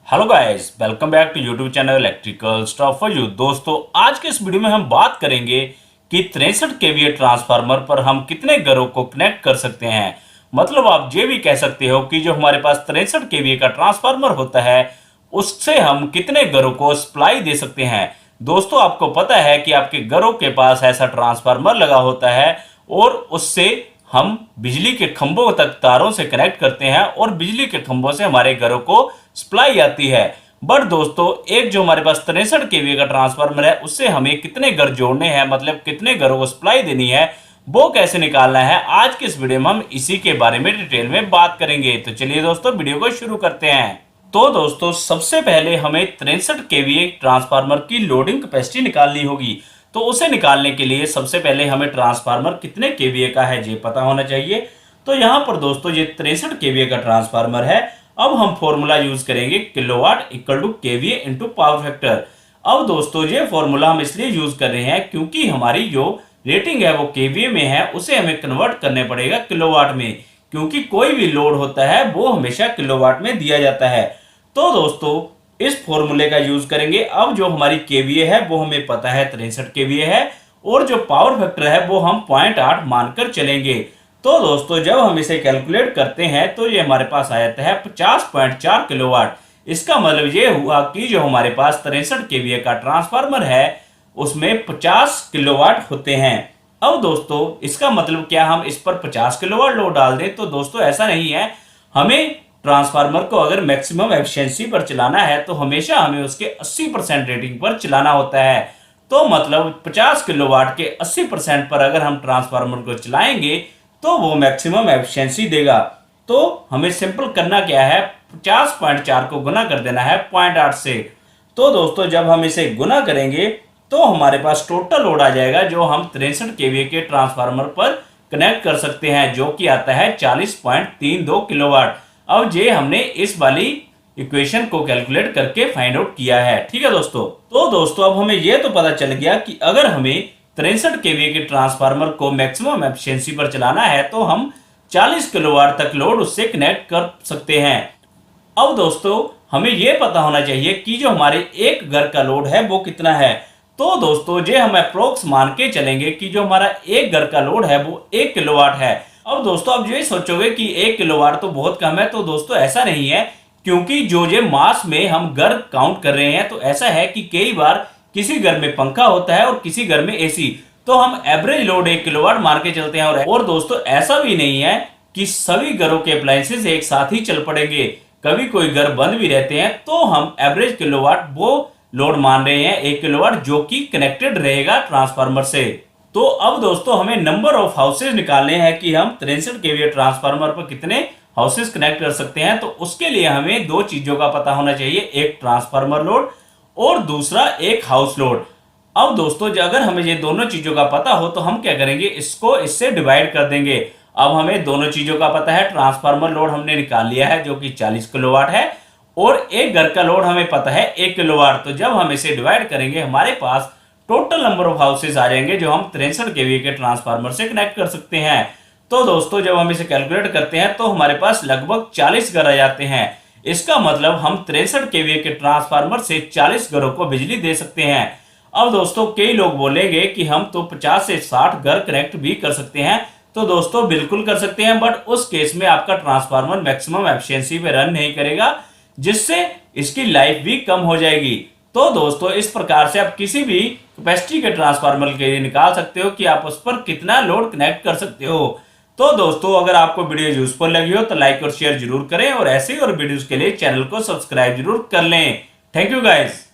Hello guys, welcome back to YouTube channel electrical stuff for you. दोस्तों, आज के इस वीडियो में हम बात करेंगे कि 63 केवीए ट्रांसफार्मर पर हम कितने घरों को कनेक्ट कर सकते हैं। मतलब आप ये भी कह सकते हो कि जो हमारे पास 63 केवीए का ट्रांसफार्मर होता है उससे हम कितने घरों को सप्लाई दे सकते हैं। दोस्तों, आपको पता है कि आपके घरों के पास ऐसा ट्रांसफार्मर लगा होता है और उससे हम बिजली के खंभों तक तारों से कनेक्ट करते हैं और बिजली के खंभों से हमारे घरों को सप्लाई आती है। बट दोस्तों, एक जो हमारे पास 63 केवीए का ट्रांसफार्मर है उससे हमें कितने घर जोड़ने हैं, मतलब कितने घरों को सप्लाई देनी है, वो कैसे निकालना है, आज के इस वीडियो में हम इसी के बारे में डिटेल में बात करेंगे। तो चलिए दोस्तों, वीडियो को शुरू करते हैं। तो दोस्तों, सबसे पहले हमें 63 केवीए ट्रांसफार्मर की लोडिंग कैपेसिटी निकालनी होगी। तो उसे निकालने के लिए सबसे पहले हमें ट्रांसफार्मर कितने केवीए का है ये पता होना चाहिए। तो यहाँ पर दोस्तों ये 63 केवीए का ट्रांसफार्मर है। अब हम फॉर्मूला यूज करेंगे kilowatt equal to KVA into power factor. अब दोस्तों ये फॉर्मूला हम इसलिए यूज कर रहे हैं क्योंकि हमारी जो रेटिंग है वो केवीए में है, उसे हमें कन्वर्ट करने पड़ेगा किलोवाट में, क्योंकि कोई भी लोड होता है वो हमेशा किलोवाट में दिया जाता है। तो दोस्तों इस फॉर्मूले का यूज करेंगे। अब जो हमारी केवीए है वो हमें पता है 63 केवीए है और जो पावर फैक्टर है वो हम 0.8 मानकर चलेंगे। तो दोस्तों जब हम इसे कैलकुलेट करते हैं तो ये हमारे पास आ जाता है 50.4 किलोवाट। इसका मतलब ये हुआ कि जो हमारे पास 63 केवीए का ट्रांसफार्मर है उसमें 50 किलोवाट होते हैं। अब दोस्तों इसका मतलब क्या हम इस पर 50 किलोवाट लोड डाल दें? तो दोस्तों ऐसा नहीं है। हमें ट्रांसफार्मर को अगर मैक्सिमम एफिशिएंसी पर चलाना है तो हमेशा हमें उसके 80% रेटिंग पर चलाना होता है। तो मतलब 50 किलोवाट के 80% पर अगर हम ट्रांसफार्मर को चलाएंगे तो वो मैक्सिमम एफिशिएंसी देगा। तो हमें सिंपल करना क्या है, 50.4 को गुना कर देना है 0.8 से। तो दोस्तों जब हम इसे गुना करेंगे तो हमारे पास टोटल लोड आ जाएगा जो हम 63 केवीए के ट्रांसफार्मर पर कनेक्ट कर सकते हैं, जो कि आता है 40.32 किलोवाट। अब ये हमने इस वाली इक्वेशन को कैलकुलेट करके फाइंड आउट किया है। ठीक है दोस्तों। तो दोस्तों अब हमें यह तो पता चल गया कि अगर हमें 63 केवीए के ट्रांसफार्मर को मैक्सिमम एफिशिएंसी पर चलाना है तो हम 40 किलोवाट तक लोड उससे कनेक्ट कर सकते हैं। अब दोस्तों हमें यह पता होना चाहिए कि जो हमारे एक घर का लोड है वो कितना है। तो दोस्तों ये हम अप्रोक्स मान के चलेंगे कि जो हमारा एक घर का लोड है वो 1 किलोवाट है। अब दोस्तों आप ये सोचोगे कि 1 किलोवाट तो बहुत कम है। तो दोस्तों ऐसा नहीं है, क्योंकि जो ये मास में हम घर काउंट कर रहे हैं तो ऐसा है कि कई बार किसी घर में पंखा होता है और किसी घर में एसी, तो हम एवरेज लोड 1 किलोवाट मार के चलते हैं। और दोस्तों ऐसा भी नहीं है कि सभी घरों के अप्लायंसेस एक साथ ही चल पड़ेंगे। कभी कोई घर बंद भी रहते हैं तो हम एवरेज किलोवाट वो लोड मान रहे हैं 1 किलोवाट, जो कि कनेक्टेड रहेगा ट्रांसफार्मर से। तो अब दोस्तों हमें नंबर ऑफ हाउसेज निकालने हैं कि हम 63 केवीए ट्रांसफार्मर पर कितने हाउसेज कनेक्ट कर सकते हैं। तो उसके लिए हमें दो चीजों का पता होना चाहिए, एक ट्रांसफार्मर लोड और दूसरा एक हाउस लोड। अब दोस्तों अगर हमें ये दोनों चीजों का पता हो तो हम क्या करेंगे, इसको इससे डिवाइड कर देंगे। अब हमें दोनों चीजों का पता है, ट्रांसफार्मर लोड हमने निकाल लिया है जो कि 40 किलोवाट है और एक घर का लोड हमें पता है 1 किलोवाट। तो जब हम इसे डिवाइड करेंगे हमारे पास टोटल नंबर ऑफ हाउसेज आ जाएंगे जो हम 63 केवीए के ट्रांसफार्मर से कनेक्ट कर सकते हैं। तो दोस्तों जब हम इसे कैलकुलेट करते हैं तो हमारे पास लगभग 40 घर आ जाते हैं। इसका मतलब हम 63 केवीए के ट्रांसफार्मर से 40 घरों को बिजली दे सकते हैं। अब दोस्तों कई लोग बोलेंगे कि हम तो 50 से 60 घर कनेक्ट भी कर सकते हैं। तो दोस्तों बिल्कुल कर सकते हैं, बट उस केस में आपका ट्रांसफार्मर मैक्सिमम एफिशिएंसी पे रन नहीं करेगा, जिससे इसकी लाइफ भी कम हो जाएगी। तो दोस्तों इस प्रकार से आप किसी भी कैपेसिटी के ट्रांसफार्मर के लिए निकाल सकते हो कि आप उस पर कितना लोड कनेक्ट कर सकते हो। तो दोस्तों अगर आपको वीडियो यूजफुल लगी हो तो लाइक और शेयर जरूर करें और ऐसे ही और वीडियोस के लिए चैनल को सब्सक्राइब जरूर कर लें। Thank you guys.